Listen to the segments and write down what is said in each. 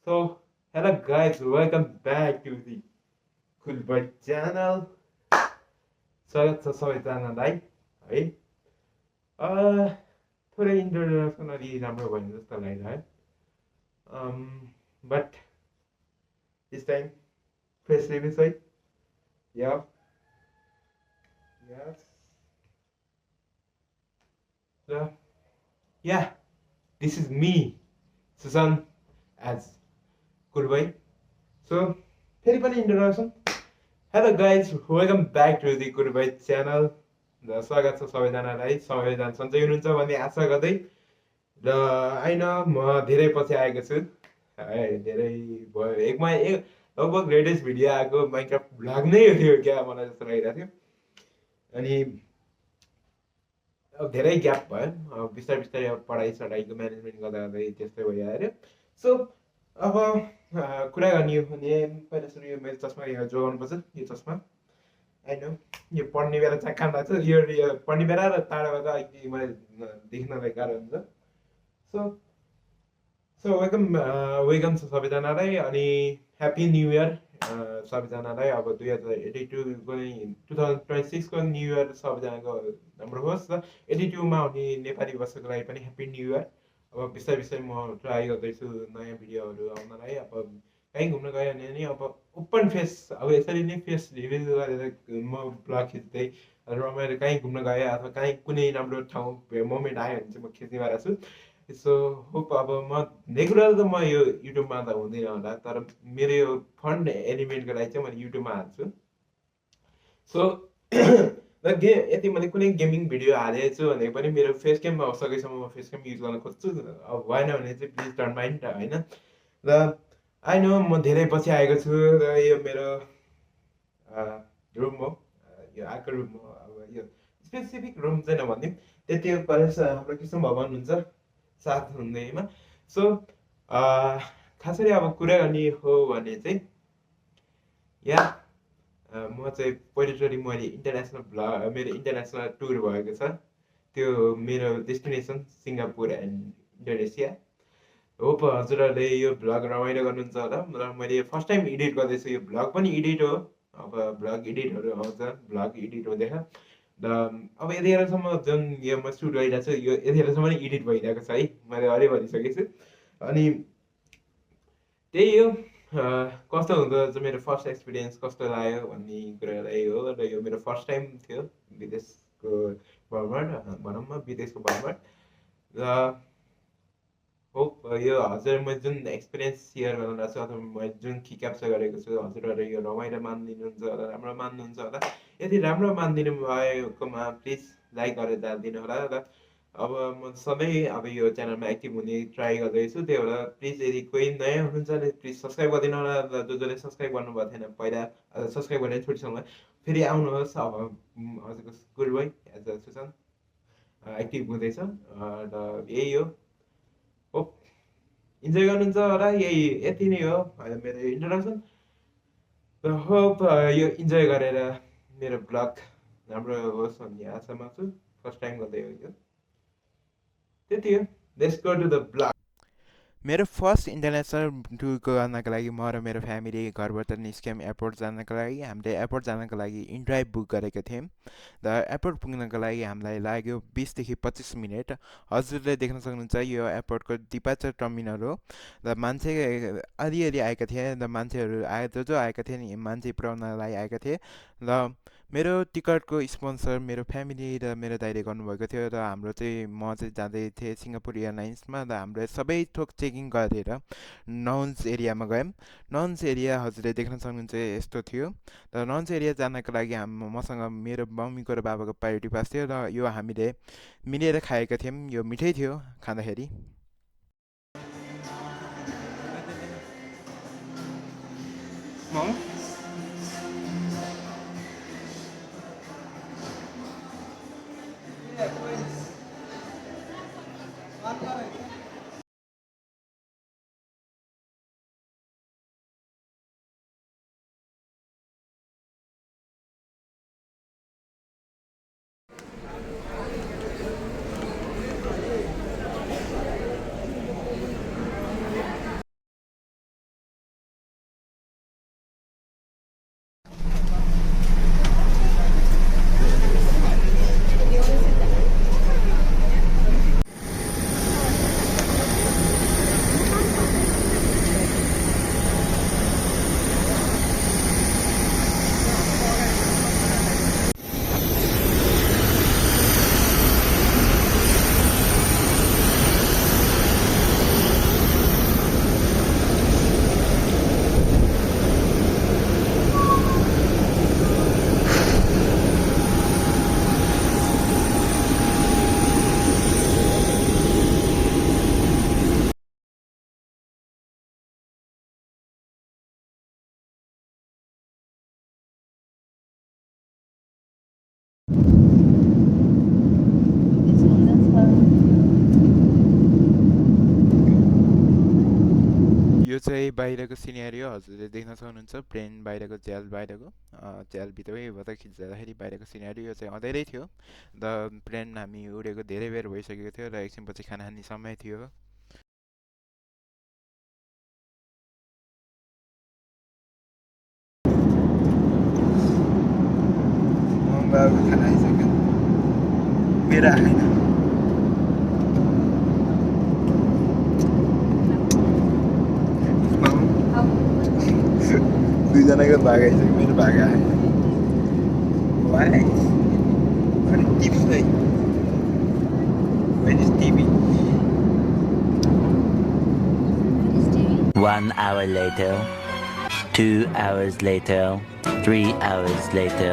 So, hello guys, welcome back to the Cool Bird channel. स्वागत छ सबैजनालाई है थोरै इन्ट्रोडक्सन अलि राम्रो भयो जस्तो लागिरह्यो but this time face reveal है या यस र या this is me Sushant as कुलबाई सो फेरि पनि introduction hello guys welcome back to the कुलबाई च्यानल र स्वागत छ सबैजनालाई सबैजना सन्चै हुनुहुन्छ भन्ने आशा गर्दै र होइन म धेरै पछि आएको छु है धेरै भयो लगभग लेटेस्ट भिडियो आएको माइनक्राफ्ट भ्लग नै थियो क्या मलाई जस्तो लागिरहेको थियो अनि अब धेरै ग्याप भयो बिस्तारै बिस्तारै अब पढाइ सढाइको म्यानेजमेन्ट गर्दा गर्दै त्यस्तै भइहाल्यो सो अब कुरा गर्ने हो भने पहिला सुरु यो मेरो चस्मा यो जोगाउनुपर्छ यो चस्मा होइन यो पढ्ने बेला चाहिँ काम लाग्छ यो पढ्ने बेला र टाढाबाट अलिकति मलाई देख्नलाई गाह्रो हुन्छ सो सो वेलकम छ सबैजनालाई अनि ह्याप्पी न्यु इयर सबैजनालाई अब 2082को 2026को न्यु इयर सबैजनाको राम्रो होस् र 82मा आउने नेपाली वर्षको लागि पनि ह्याप्पी न्यु इयर अब बिस्तारै बिस्तारै म ट्राई गर्दैछु नयाँ भिडियोहरू आउनलाई अब कहीँ घुम्न गयो भने नि अब ओपन फेस अब यसरी नै फेस रिभिल गरेर म ब्लग खिच्दै रमाइलो कहीँ घुम्न गएँ अथवा कहीँ कुनै राम्रो ठाउँ मोमेन्ट आयो भने चाहिँ म खिच्ने भएर छु सो होप अब म रेगुलर त म यो युट्युबमा त हुँदैन होला तर मेरो यो फन्ड एलिमेन्टको लागि चाहिँ मैले युट्युबमा हाल्छु सो यति मैले कुनै गेमिङ भिडियो हालेको छु भने पनि मेरो फेस क्याम अब सकेसम्म म फेस क्याम युज गर्न खोज्छु अब भएन भने चाहिँ प्लिज डोन्ट माइन्ड होइन र आई नो म धेरै पछि आएको छु र यो मेरो रुम हो यो अर्को रुम हो अब यो स्पेसिफिक रुम चाहिँ नभनिदिउँ त्यति कलेज हाम्रो कृष्ण भवन हुन्छ साथ हुँदैमा सो खास गरी अब कुरा गर्ने हो भने चाहिँ या म चाहिँ पहिलोचोटि मैले इन्टरनेसनल मेरो इन्टरनेसनल टुर भएको छ त्यो मेरो destination Singapore and Indonesia hope हजुरहरूले यो भ्लग रमाइलो गर्नुहुन्छ होला र मैले फर्स्ट टाइम एडिट गर्दैछु यो भ्लग पनि एडिट हो अब भ्लग एडिटहरू आउँछ भ्लग एडिट हुँदैन र अब यतिखेरसम्म जुन यो म सुट गरिरहेको छु यो यतिखेरसम्म नै एडिट भइरहेको छ है मैले अरे भनिसकेको छु अनि त्यही हो कस्तो हुँदो रहेछ मेरो फर्स्ट एक्सपिरियन्स कस्तो लाग्यो भन्ने कुरालाई हो र यो मेरो फर्स्ट टाइम थियो विदेशको भ्रमण भनौँ न विदेशको भ्रमण र होप यो हजुर म जुन एक्सपिरियन्स सेयर गर्न लाग्छु अथवा मैले जुन कि क्याप्चर गरेको छु हजुरहरू यो रमाइलो मानिदिनुहुन्छ होला राम्रो मान्नुहुन्छ होला यदि राम्रो मानिदिनु भएकोमा प्लिज लाइक गरेर जानिदिनु होला र अब म सधैँ अब यो च्यानलमा एक्टिभ हुने ट्राई गर्दैछु त्यही भएर प्लिज यदि कोही नयाँ हुनुहुन्छ भने प्लिज सब्सक्राइब गरिदिनु होला र जसले सब्सक्राइब गर्नुभएको थिएन पहिला सब्सक्राइब गरेर छुट्टीसँग फेरि आउनुहोस् अब हजुरको good boy as a Sushant active हुँदैछ र यही हो होप इन्जोय गर्नुहुन्छ होला यही यति नै हो मेरो इन्ट्रोडक्सन र होप यो इन्जोय गरेर मेरो ब्लग राम्रो होस् भन्ने आशामा छु फर्स्ट टाइम गर्दै हो यो त्यति हो let's go to the blog मेरो फर्स्ट इन्टरनेसनल टुरको गर्नको लागि म र मेरो फ्यामिली घरबाट निस्क्यौँ एयरपोर्ट जानको लागि हामीले एयरपोर्ट जानको लागि इनड्राइभ बुक गरेको थियौँ र एयरपोर्ट पुग्नको लागि हामीलाई लाग्यो 20 देखि 25 मिनट हजुरले देख्न सक्नुहुन्छ यो एयरपोर्टको डिपार्चर टर्मिनल हो र मान्छे अलिअलि आएका थिए र मान्छेहरू जो आएका थिए नि मान्छे पुऱ्याउनलाई आएका थिए र मेरो टिकटको स्पोन्सर मेरो फ्यामिली र मेरो दाइले गर्नुभएको थियो र हाम्रो चाहिँ म चाहिँ जाँदै थिएँ सिङ्गापुर एयरलाइन्समा र हाम्रो सबै थोक चेकिङ गरेर नन्स एरियामा गयौँ नन्स एरिया हजुरले देख्न सक्नुहुन्छ यस्तो थियो र नन्स एरिया जानको लागि मसँग मेरो मम्मीको र बाबाको प्रायोरिटी पास थियो र यो हामीले मिलेर खाएका थियौँ यो मिठै थियो खाँदाखेरि बाहिरको सिनेरियो हजुरले देख्न सक्नुहुन्छ। प्लेन बाहिरको जेल बाहिरको जेलभित्रैबाट खिच्दाखेरि बाहिरको सिनेरियो चाहिँ अँधेरै थियो। द प्लेन हामी उडेको धेरै बेर भइसकेको थियो र एकछिनपछि खाना खाने समय थियो। बाबु खाना आइसक्यो, मेरो आएन। दुईजनाको भाग आइसक्यो, मेरो भाग आएन। टिभी नै TV. 1 hour later, 2 hours later, 3 hours later.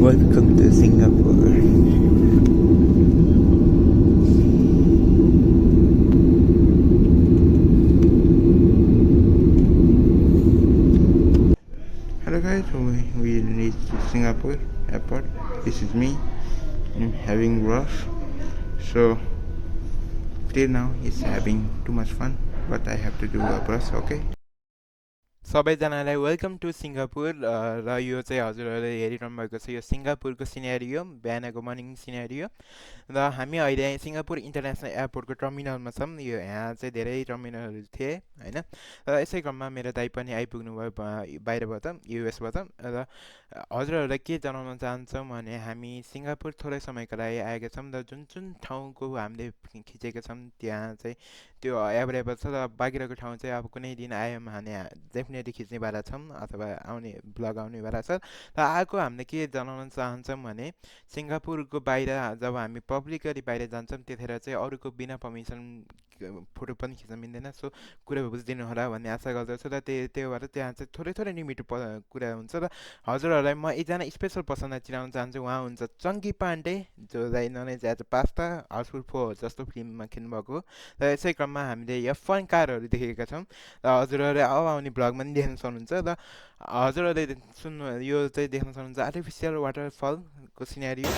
Welcome to Singapore. Hello guys, we reached Singapore airport. This is me. I'm having rush. So till now it's having too much fun, but I have to do a brush, okay? सबैजनालाई welcome to Singapore. र यो चाहिँ हजुरहरूले हेरिरहनु भएको छ यो सिङ्गापुरको scenario, बिहानको मर्निङ सिनेरियो। र हामी अहिले सिङ्गापुर इन्टरनेसनल एयरपोर्टको टर्मिनलमा छौँ। यो यहाँ चाहिँ धेरै टर्मिनलहरू थिए होइन। र यसै क्रममा मेरो दाइ पनि आइपुग्नु भयो बाहिरबाट, युएसबाट। र हजुरहरूलाई के जनाउन चाहन्छौँ भने हामी सिङ्गापुर थोरै समयको लागि आएका छौँ र जुन जुन ठाउँको हामीले खिचेका छौँ त्यहाँ चाहिँ त्यो एभाइलेबल छ। र बाहिरको ठाउँ चाहिँ अब कुनै दिन आयौँ भने डेफिनेटली खिच्नेवाला छौँ अथवा आउने ब्लग आउनेवाला छ। र आएको हामीले के जनाउन चाहन्छौँ भने सिङ्गापुरको बाहिर जब हामी पब्लिकली बाहिर जान्छौँ त्यतिखेर चाहिँ अरूको बिना पर्मिसन फोटो पनि खिच्न मिल्दैन। सो कुरा बुझिदिनु होला भन्ने आशा गर्दछु। र त्यो भएर त्यहाँ चाहिँ थोरै थोरै लिमिट कुरा हुन्छ। र हजुरहरूलाई म एकजना स्पेसल पर्सनलाई चिनाउन चाहन्छु। उहाँ हुन्छ चङ्की पाण्डे, जो known as as pasta Housefull 4 जस्तो फिल्ममा खेल्नुभएको। र यसै क्रममा हामीले F1 कारहरू देखेका छौँ। र हजुरहरूले अब आउने भ्लगमा पनि देख्न सक्नुहुन्छ। र हजुरहरूले सुन्नु यो चाहिँ देख्न सक्नुहुन्छ आर्टिफिसियल वाटरफलको सिनेरियो।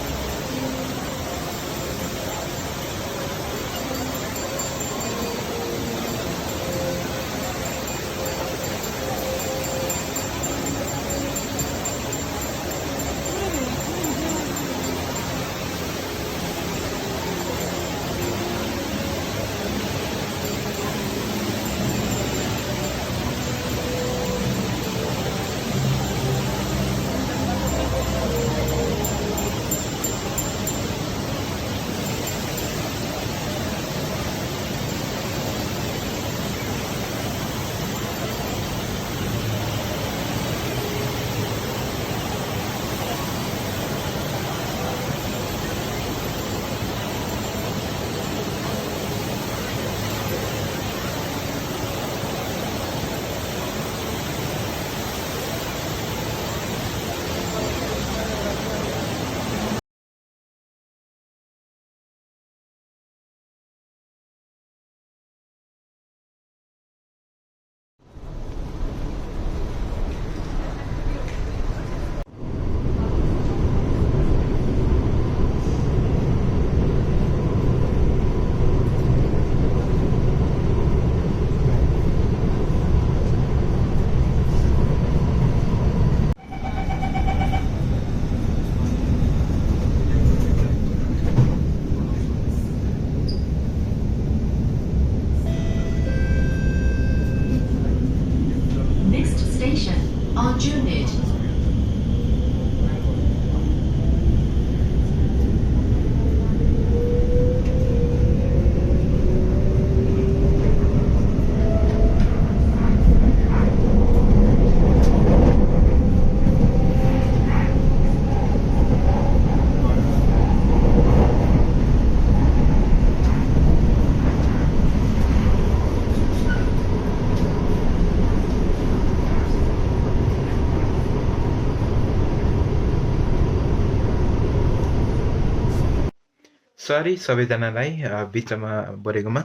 सरी सबैजनालाई बिचमा बोलेकोमा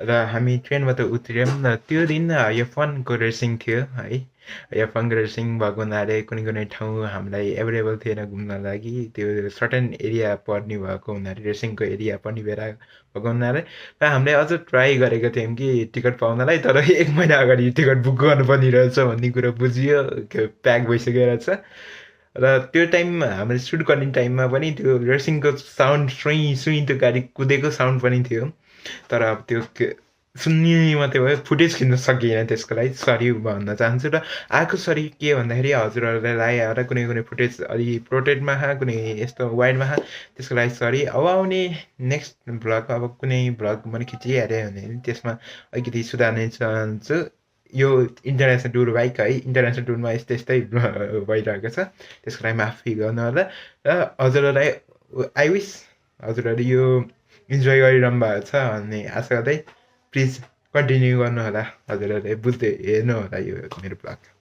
र हामी ट्रेनबाट उत्रियौँ र त्यो दिन F1 को रेसिङ थियो है F1 को रेसिङ भएको हुनाले कुनै ठाउँ हामीलाई एभाइलेबल थिएन घुम्न लागि त्यो सर्टेन एरिया पर्ने भएको हुनाले रेसिङको एरिया पर्ने बेला भएको हुनाले र हामीले अझ ट्राई गरेको थियौँ कि टिकट पाउनलाई तर 1 महिना अगाडि टिकट बुक गर्नुपर्ने रहेछ भन्ने कुरो बुझियो प्याक भइसकेको रहेछ र त्यो टाइम हामीले सुट गर्ने टाइममा पनि त्यो रेसिङको साउन्ड सुई त्यो गाडी कुदेको साउन्ड पनि थियो तर अब त्यो सुन्ने मात्रै भयो फुटेज खिच्न सकिएन त्यसको लागि सरी भन्न चाहन्छु र आएको सरी के भन्दाखेरि हजुरहरूलाई आएर कुनै फुटेज अलि प्रोटेडमा कुनै यस्तो वाइडमा त्यसको लागि सरी अब आउने नेक्स्ट भ्लग अब कुनै भ्लग पनि खिचिहाल्यो भने त्यसमा अलिकति सुधार्ने चाहन्छु यो इन्टरनेसनल टुर बाइक है इन्टरनेसनल टुरमा यस्तै भइरहेको छ त्यसको लागि माफी गर्नु होला र हजुरहरूलाई आई विस हजुरहरूले यो इन्जोय गरिरहनु भएको छ भन्ने आशा गर्दै प्लिज कन्टिन्यू गर्नु होला हजुरहरूले बुझ्दै हेर्नु होला यो मेरो ब्लग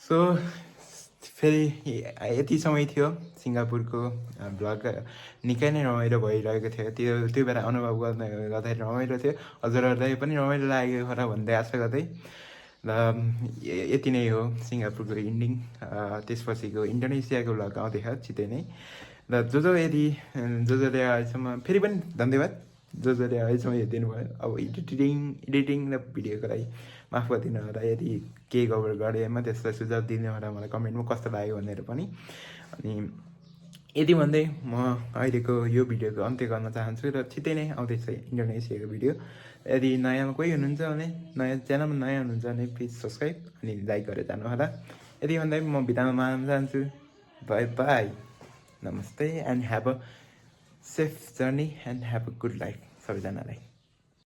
सो फेरि यति समय थियो सिङ्गापुरको भ्लग निकै नै रमाइलो भइरहेको थियो त्यो बेला अनुभव गर्दाखेरि रमाइलो थियो हजुरहरूलाई पनि रमाइलो लाग्यो होला भन्दै आशा गर्दै र यति नै हो सिङ्गापुरको इन्डिङ त्यसपछिको इन्डोनेसियाको भ्लग आउँदैछ छिटै नै र जसले अहिलेसम्म फेरि पनि धन्यवाद जसले अहिलेसम्म हेरिदिनु भयो अब एडिटिङ र भिडियोको लागि माफ गरिदिनु होला यदि केही गडबड गरेमा त्यसलाई सुझाव दिनु होला मलाई कमेन्टमा कस्तो लाग्यो भनेर पनि अनि यति भन्दै म अहिलेको यो भिडियोको अन्त्य गर्न चाहन्छु र छिटै नै आउँदैछ इन्डोनेसियाको भिडियो यदि नयाँमा कोही हुनुहुन्छ भने नयाँ च्यानलमा नयाँ हुनुहुन्छ भने प्लिज सब्सक्राइब अनि लाइक गरेर जानु होला यति भन्दै म बिदामा माग्न चाहन्छु बाई बाई नमस्ते and have a safe journey and have a good life सबैजनालाई